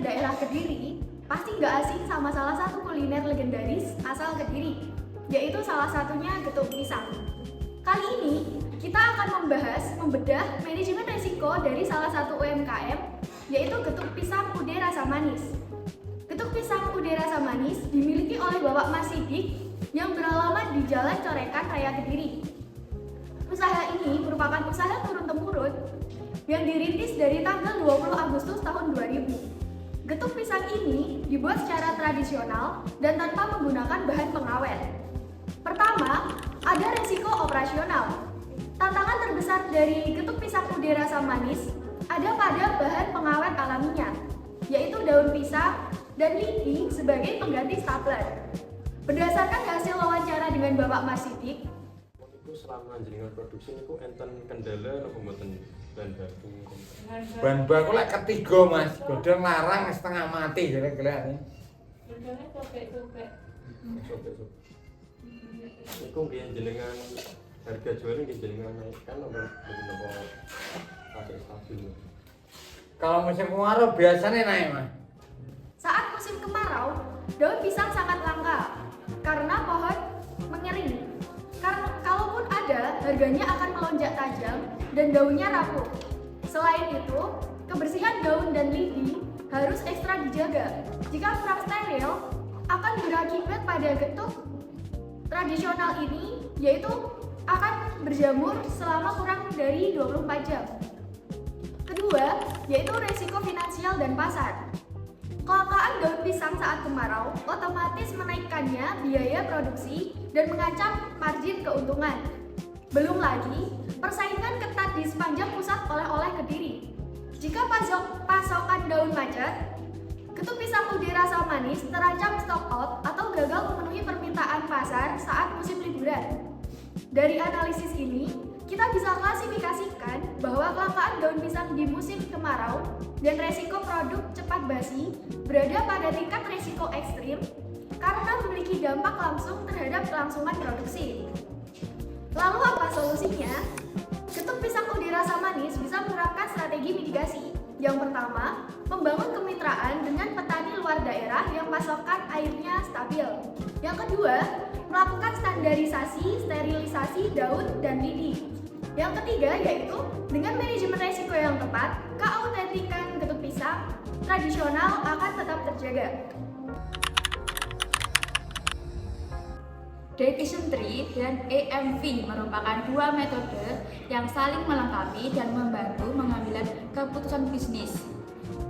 daerah Kediri, pasti nggak asing sama salah satu kuliner legendaris asal Kediri, yaitu salah satunya getuk pisang. Kali ini kita akan membedah manajemen risiko dari salah satu UMKM, yaitu getuk pisang Ude Rasa Manis. Getuk pisang Ude Rasa Manis dimiliki oleh Bapak Mas Sidik yang beralamat di Jalan Corekan Raya Kediri. Usaha ini merupakan usaha turun-temurun yang dirintis dari tanggal 20 Agustus tahun 2000. Getuk pisang ini dibuat secara tradisional dan tanpa menggunakan bahan pengawet. Pertama, ada resiko operasional. Tantangan terbesar dari getuk pisang Ude Rasa Manis ada pada bahan pengawet alaminya, yaitu daun pisang dan lidi sebagai pengganti stapler. Berdasarkan hasil wawancara dengan Bapak Mas Sidik, selama jenengan produksi niku enten kendala napa mboten bahan baku? Bahan baku lek ketiga Mas, godhong larang setengah mati jelek-jelek. Godhongnya sobek-sobek. Sobek-sobek. Iku nggih jenengan harga jualnya nggih jenengan naikkan apa mboten apa masih stabil? Kalau musim kemarau biasanya naik Mas. saat musim kemarau, daun pisang sangat langka karena pohon mengering. Kalaupun ada, harganya akan melonjak tajam dan daunnya rapuh. Selain itu, kebersihan daun dan lidi harus ekstra dijaga. Jika kurang steril, akan berakibat pada getuk tradisional ini, yaitu akan berjamur selama kurang dari 24 jam. Kedua, yaitu resiko finansial dan pasar. Kelangkaan daun pisang saat kemarau otomatis menaikkannya biaya produksi dan mengancam margin keuntungan. Belum lagi, persaingan ketat di sepanjang pusat oleh-oleh Kediri. Jika pasokan daun macet, getuk pisang Ude Rasa Manis terancam stock out atau gagal memenuhi permintaan pasar saat musim liburan. Dari analisis ini, kita bisa klasifikasikan bahwa kelangkaan daun pisang di musim kemarau dan resiko produk cepat basi berada pada tingkat resiko ekstrim karena memiliki dampak langsung terhadap kelangsungan produksi. Lalu apa solusinya? Getuk pisang Ude Rasa Manis bisa menerapkan strategi mitigasi. Yang pertama, membangun kemitraan dengan petani luar daerah yang pasokan airnya stabil. Yang kedua, melakukan standarisasi, sterilisasi daun dan lidi. Yang ketiga yaitu dengan manajemen resiko yang tepat, keautentikan getuk pisang tradisional akan tetap terjaga. Decision Tree dan EMV merupakan dua metode yang saling melengkapi dan membantu mengambil keputusan bisnis.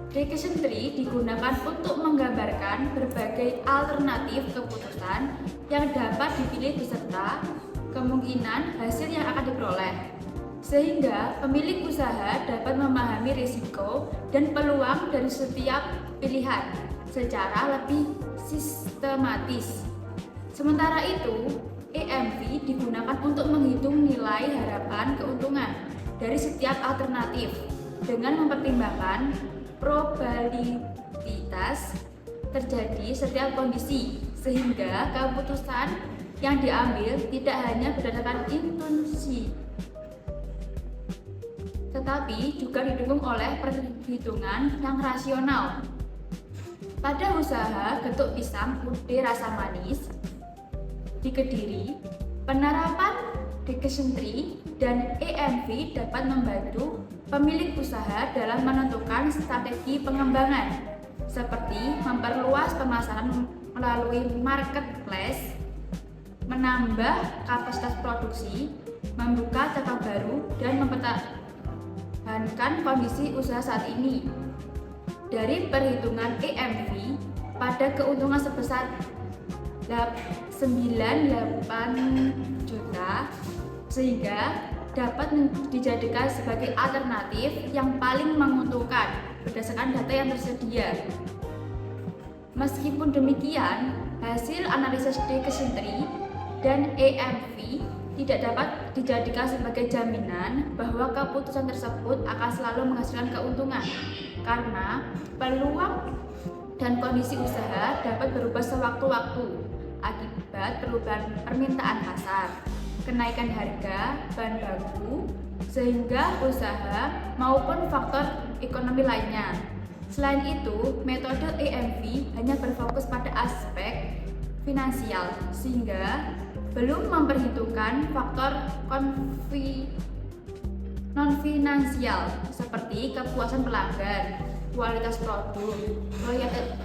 Decision Tree digunakan untuk menggambarkan berbagai alternatif keputusan yang dapat dipilih beserta kemungkinan hasil yang akan diperoleh, sehingga pemilik usaha dapat memahami risiko dan peluang dari setiap pilihan secara lebih sistematis. Sementara itu, EMV digunakan untuk menghitung nilai harapan keuntungan dari setiap alternatif dengan mempertimbangkan probabilitas terjadi setiap kondisi, sehingga keputusan yang diambil tidak hanya berdasarkan intuisi, tetapi juga didukung oleh perhitungan yang rasional. Pada usaha getuk pisang Ude Rasa Manis di Kediri, penerapan Decision Tree dan EMV dapat membantu pemilik usaha dalam menentukan strategi pengembangan, seperti memperluas pemasaran melalui marketplace, menambah kapasitas produksi, membuka cabang baru, dan mempertahankan kondisi usaha saat ini. Dari perhitungan EMV, pada keuntungan sebesar 98 juta, sehingga dapat dijadikan sebagai alternatif yang paling menguntungkan berdasarkan data yang tersedia. Meskipun demikian, hasil analisis Decision Tree dan EMV tidak dapat dijadikan sebagai jaminan bahwa keputusan tersebut akan selalu menghasilkan keuntungan, karena peluang dan kondisi usaha dapat berubah sewaktu-waktu akibat perubahan permintaan pasar, kenaikan harga bahan baku, sehingga usaha maupun faktor ekonomi lainnya. Selain itu, metode EMV hanya berfokus pada aspek finansial sehingga belum memperhitungkan faktor non-finansial seperti kepuasan pelanggan, kualitas produk,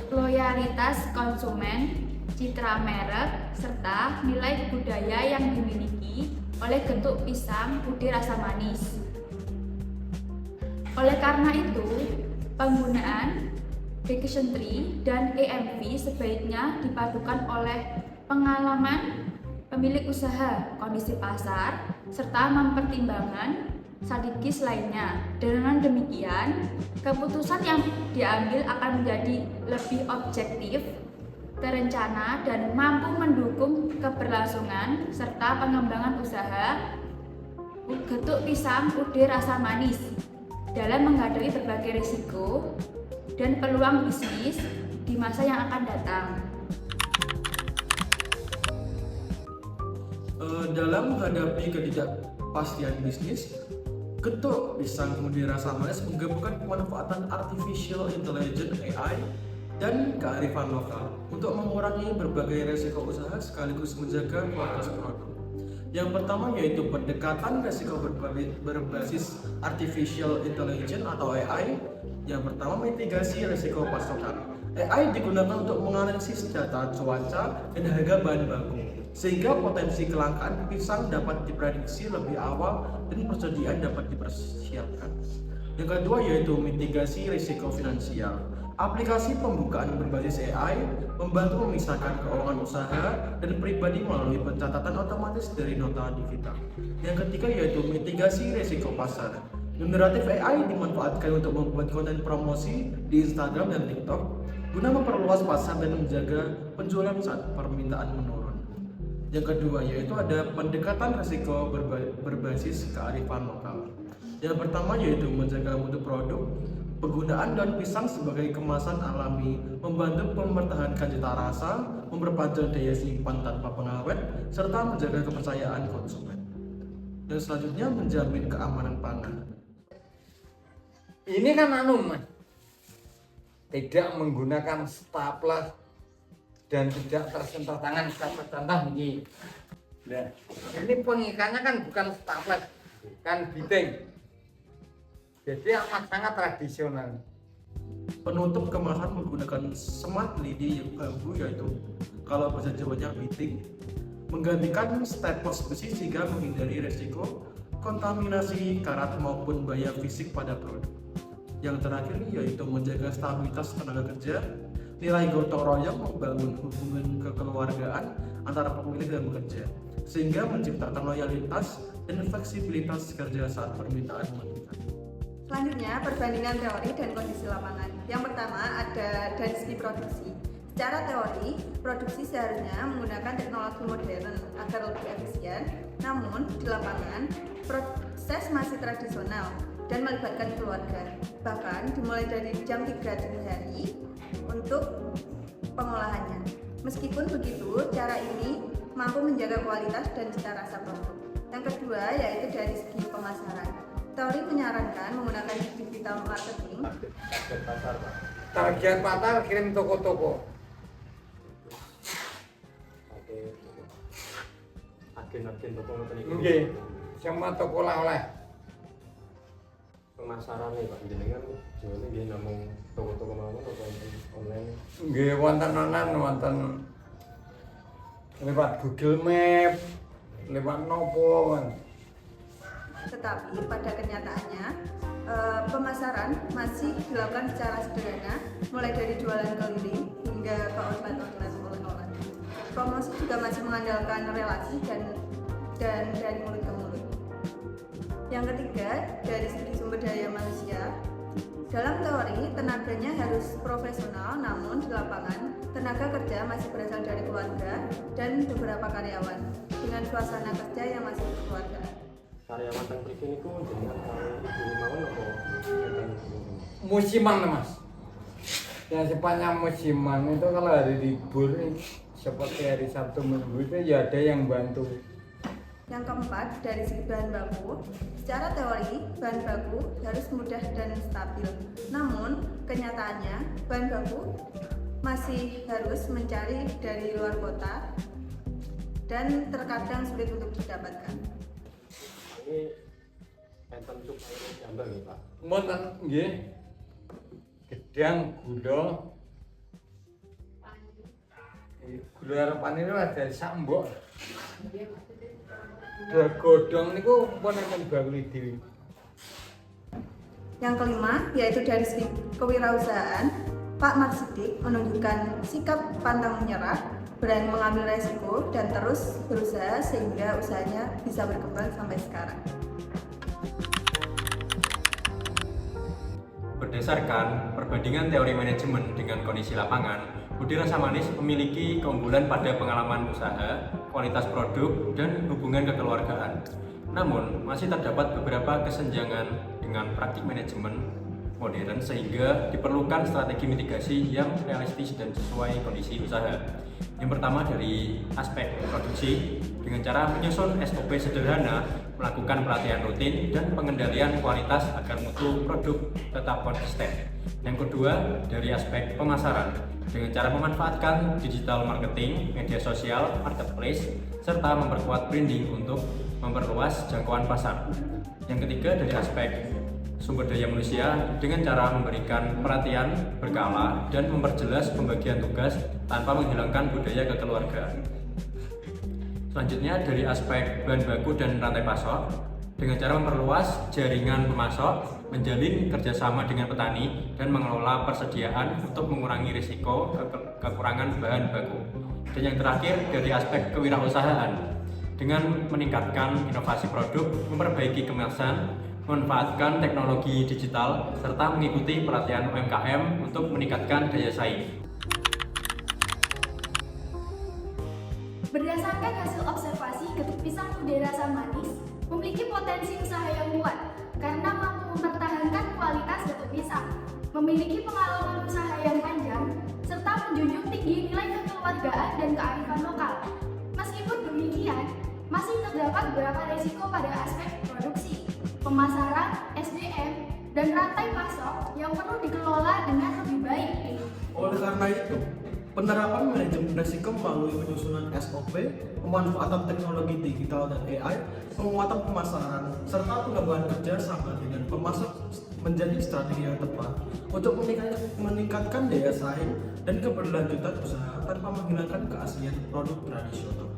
loyalitas konsumen, citra merek, serta nilai budaya yang dimiliki oleh getuk pisang putih rasa manis. Oleh karena itu, penggunaan Decision Tree dan EMV sebaiknya dipadukan oleh pengalaman pemilik usaha, kondisi pasar, serta mempertimbangkan strategis lainnya. Dengan demikian, keputusan yang diambil akan menjadi lebih objektif, terencana, dan mampu mendukung keberlangsungan serta pengembangan usaha getuk pisang putih rasa manis dalam menghadapi berbagai risiko dan peluang bisnis di masa yang akan datang. Dalam menghadapi ketidakpastian bisnis, getuk pisang putih rasa manis menggabungkan pemanfaatan artificial intelligence (AI) dan kearifan lokal untuk mengurangi berbagai resiko usaha sekaligus menjaga kualitas produk. Yang pertama yaitu pendekatan resiko berbasis artificial intelligence atau AI. Yang pertama, mitigasi resiko pasokan. AI digunakan untuk menganalisis data cuaca dan harga bahan baku, sehingga potensi kelangkaan pisang dapat diprediksi lebih awal dan persediaan dapat dipersiapkan. Yang kedua yaitu mitigasi risiko finansial. Aplikasi pembukaan berbasis AI membantu memisahkan keuangan usaha dan pribadi melalui pencatatan otomatis dari nota digital. Yang ketiga yaitu mitigasi risiko pasar. Generatif AI dimanfaatkan untuk membuat konten promosi di Instagram dan TikTok guna memperluas pasar dan menjaga penjualan saat permintaan menurun. Yang kedua yaitu ada pendekatan risiko berbasis kearifan lokal. Yang pertama yaitu menjaga mutu produk. Penggunaan daun pisang sebagai kemasan alami membantu mempertahankan cita rasa, memperpanjang daya simpan tanpa pengawet, serta menjaga kepercayaan konsumen. Dan selanjutnya menjamin keamanan pangan. Ini kan Mas, tidak menggunakan staples dan tidak tersentuh tangan. Contoh ini. Nah, ini pengikannya kan bukan staples, kan biting. Jadi amat sangat tradisional. Penutup kemasan menggunakan semat lidi yang bambu yaitu kalau bahasa Jawanya biting, menggantikan staples besi sehingga menghindari resiko kontaminasi karat maupun bahaya fisik pada produk. Yang terakhir yaitu menjaga stabilitas tenaga kerja, nilai gotong royong, membangun hubungan kekeluargaan antara pemilik dan pekerja, sehingga menciptakan loyalitas dan fleksibilitas kerja saat permintaan meningkat. Selanjutnya, perbandingan teori dan kondisi lapangan. Yang pertama ada dari segi produksi. Secara teori, produksi seharusnya menggunakan teknologi modern agar lebih efisien. Namun, di lapangan, proses masih tradisional dan melibatkan keluarga. Bahkan dimulai dari jam 3 dini hari untuk pengolahannya. Meskipun begitu, cara ini mampu menjaga kualitas dan cita rasa produk. Yang kedua yaitu dari segi pemasaran. Teori menyarankan menggunakan digital marketing. Target pasar, Pak. Target pasar kirim toko-toko. Pakai agen-agen toko ngoten niku. Nggih. Semua toko oleh. Pemasaran nih Pak, jenengan jualnya nggih namung toko-toko mawon atau online? Nggih wonten lewat Google Map, lewat nopo kan. Tetapi pada kenyataannya pemasaran masih dilakukan secara sederhana, mulai dari jualan keliling hingga ke outlet oleh-oleh. Promosi juga masih mengandalkan relasi dan dari mulut ke mulut. Yang ketiga, dari segi sumber daya manusia. Dalam teori, tenaganya harus profesional, namun di lapangan, tenaga kerja masih berasal dari keluarga dan beberapa karyawan dengan suasana kerja yang masih berkeluarga. Karyawan teng mriki niku jenengan ibu mawon apa ngeten? Musiman Mas. Ya sifatnya musiman itu kalau hari libur seperti hari Sabtu Minggu itu ya ada yang bantu. Yang keempat, dari segi bahan baku. Secara teori, bahan baku harus mudah dan stabil. Namun, kenyataannya bahan baku masih harus mencari dari luar kota dan terkadang sulit untuk didapatkan. Ini enten supaya gambar nih Pak. Mboten nggih. Gedang gula. Gula arepan ini ada sak mbok. Godhong niku pun enten bakuli dhewe. Yang kelima, yaitu dari segi kewirausahaan, Pak Marsidik menunjukkan sikap pantang menyerah, berani mengambil resiko, dan terus berusaha sehingga usahanya bisa berkembang sampai sekarang. Berdasarkan perbandingan teori manajemen dengan kondisi lapangan, Budi Rasa Manis memiliki keunggulan pada pengalaman usaha, kualitas produk, dan hubungan kekeluargaan. Namun, masih terdapat beberapa kesenjangan dengan praktik manajemen modern sehingga diperlukan strategi mitigasi yang realistis dan sesuai kondisi usaha. Yang pertama dari aspek produksi, dengan cara menyusun SOP sederhana, melakukan pelatihan rutin, dan pengendalian kualitas agar mutu produk tetap konsisten. Yang kedua dari aspek pemasaran, dengan cara memanfaatkan digital marketing, media sosial, marketplace, serta memperkuat branding untuk memperluas jangkauan pasar. Yang ketiga dari aspek sumber daya manusia, dengan cara memberikan perhatian berkala dan memperjelas pembagian tugas tanpa menghilangkan budaya kekeluargaan. Selanjutnya dari aspek bahan baku dan rantai pasok, dengan cara memperluas jaringan pemasok, menjalin kerjasama dengan petani, dan mengelola persediaan untuk mengurangi risiko kekurangan bahan baku. Dan yang terakhir dari aspek kewirausahaan, dengan meningkatkan inovasi produk, memperbaiki kemasan, memanfaatkan teknologi digital, serta mengikuti pelatihan UMKM untuk meningkatkan daya saing. Berdasarkan hasil observasi, getuk pisang Budi Rasa Manis memiliki potensi usaha yang kuat karena mampu mempertahankan kualitas getuk pisang, memiliki pengalaman usaha yang panjang, serta menjunjung tinggi nilai kekeluargaan dan kearifan lokal. Meskipun demikian, masih terdapat beberapa risiko pada aspek produksi, pemasaran, SDM, dan rantai pasok yang perlu dikelola dengan lebih baik. Oleh karena itu, penerapan manajemen risiko melalui penyusunan SOP, pemanfaatan teknologi digital dan AI, penguatan pemasaran, serta pengembangan kerja sama dengan pemasok menjadi strategi yang tepat untuk meningkatkan daya saing dan keberlanjutan usaha tanpa menghilangkan keaslian produk tradisional.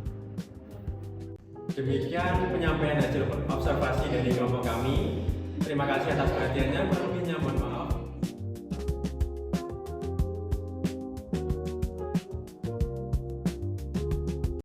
Demikian penyampaian hasil observasi dari kelompok kami. Terima kasih atas perhatiannya. Kurang lebihnya mohon maaf.